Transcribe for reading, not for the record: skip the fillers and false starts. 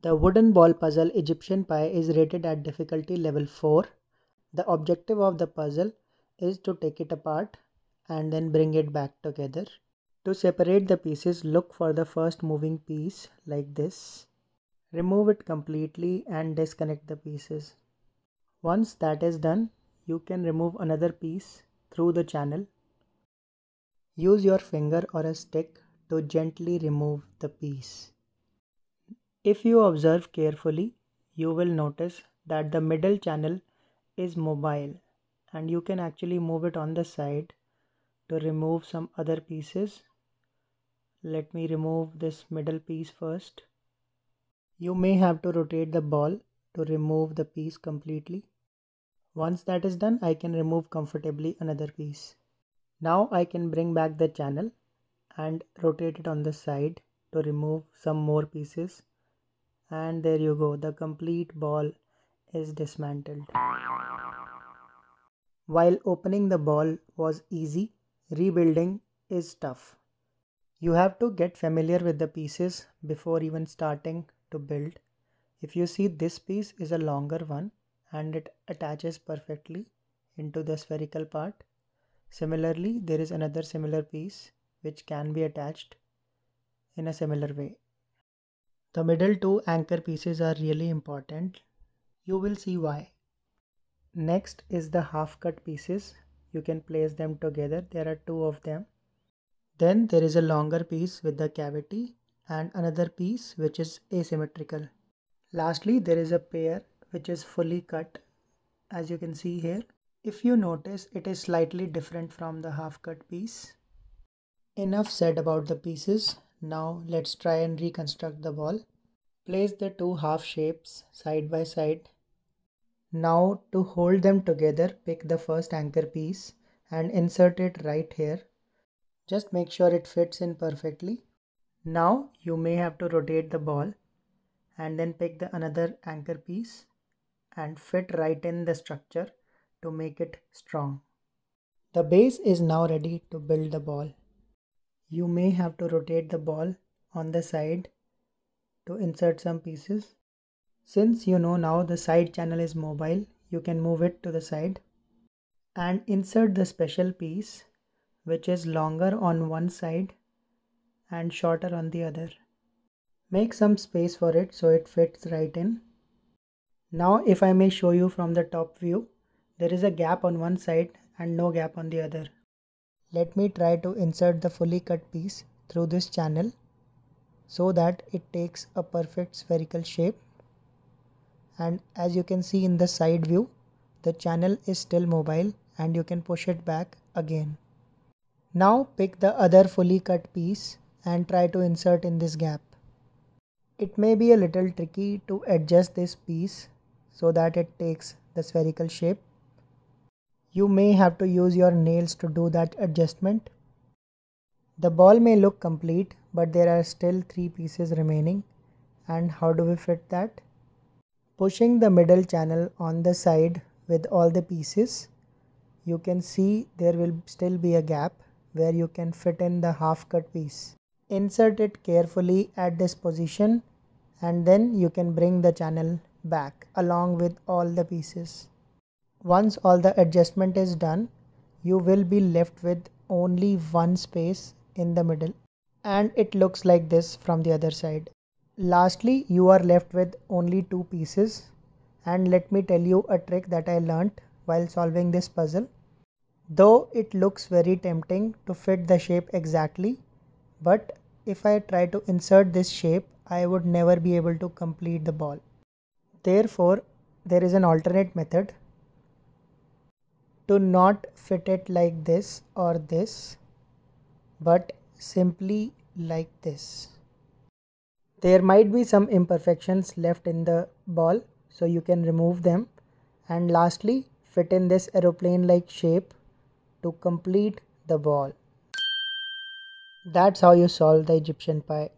The wooden ball puzzle Egyptian pie is rated at difficulty level 4. The objective of the puzzle is to take it apart and then bring it back together. To separate the pieces, look for the first moving piece like this. Remove it completely and disconnect the pieces. Once that is done, you can remove another piece through the channel. Use your finger or a stick to gently remove the piece. If you observe carefully, you will notice that the middle channel is mobile and you can actually move it on the side to remove some other pieces. Let me remove this middle piece first. You may have to rotate the ball to remove the piece completely. Once that is done, I can remove comfortably another piece. Now I can bring back the channel and rotate it on the side to remove some more pieces. And there you go, the complete ball is dismantled. While opening the ball was easy, rebuilding is tough. You have to get familiar with the pieces before even starting to build. If you see, this piece is a longer one and it attaches perfectly into the spherical part. Similarly, there is another similar piece which can be attached in a similar way. The middle two anchor pieces are really important. You will see why. Next is the half cut pieces. You can place them together. There are two of them. Then there is a longer piece with the cavity and another piece which is asymmetrical. Lastly, there is a pair which is fully cut, as you can see here. If you notice, it is slightly different from the half cut piece. Enough said about the pieces. Now let's try and reconstruct the ball. Place the two half shapes side by side. Now to hold them together, pick the first anchor piece and insert it right here. Just make sure it fits in perfectly. Now you may have to rotate the ball and then pick the another anchor piece and fit right in the structure to make it strong. The base is now ready to build the ball. You may have to rotate the ball on the side to insert some pieces. Since you know now the side channel is mobile, you can move it to the side and insert the special piece which is longer on one side and shorter on the other. Make some space for it so it fits right in. Now if I may show you from the top view, there is a gap on one side and no gap on the other. Let me try to insert the fully cut piece through this channel so that it takes a perfect spherical shape. And as you can see in the side view, the channel is still mobile and you can push it back again. Now pick the other fully cut piece and try to insert in this gap. It may be a little tricky to adjust this piece so that it takes the spherical shape. You may have to use your nails to do that adjustment. The ball may look complete, but there are still 3 pieces remaining. And how do we fit that? Pushing the middle channel on the side with all the pieces, you can see there will still be a gap where you can fit in the half cut piece. Insert it carefully at this position and then you can bring the channel back along with all the pieces. Once all the adjustment is done, you will be left with only one space in the middle and it looks like this from the other side. Lastly, you are left with only 2 pieces, and let me tell you a trick that I learnt while solving this puzzle. Though it looks very tempting to fit the shape exactly, but if I try to insert this shape, I would never be able to complete the ball. Therefore, there is an alternate method to not fit it like this or this, but simply like this. There might be some imperfections left in the ball, so you can remove them. And lastly, fit in this aeroplane-like shape to complete the ball. That's how you solve the Egyptian pie.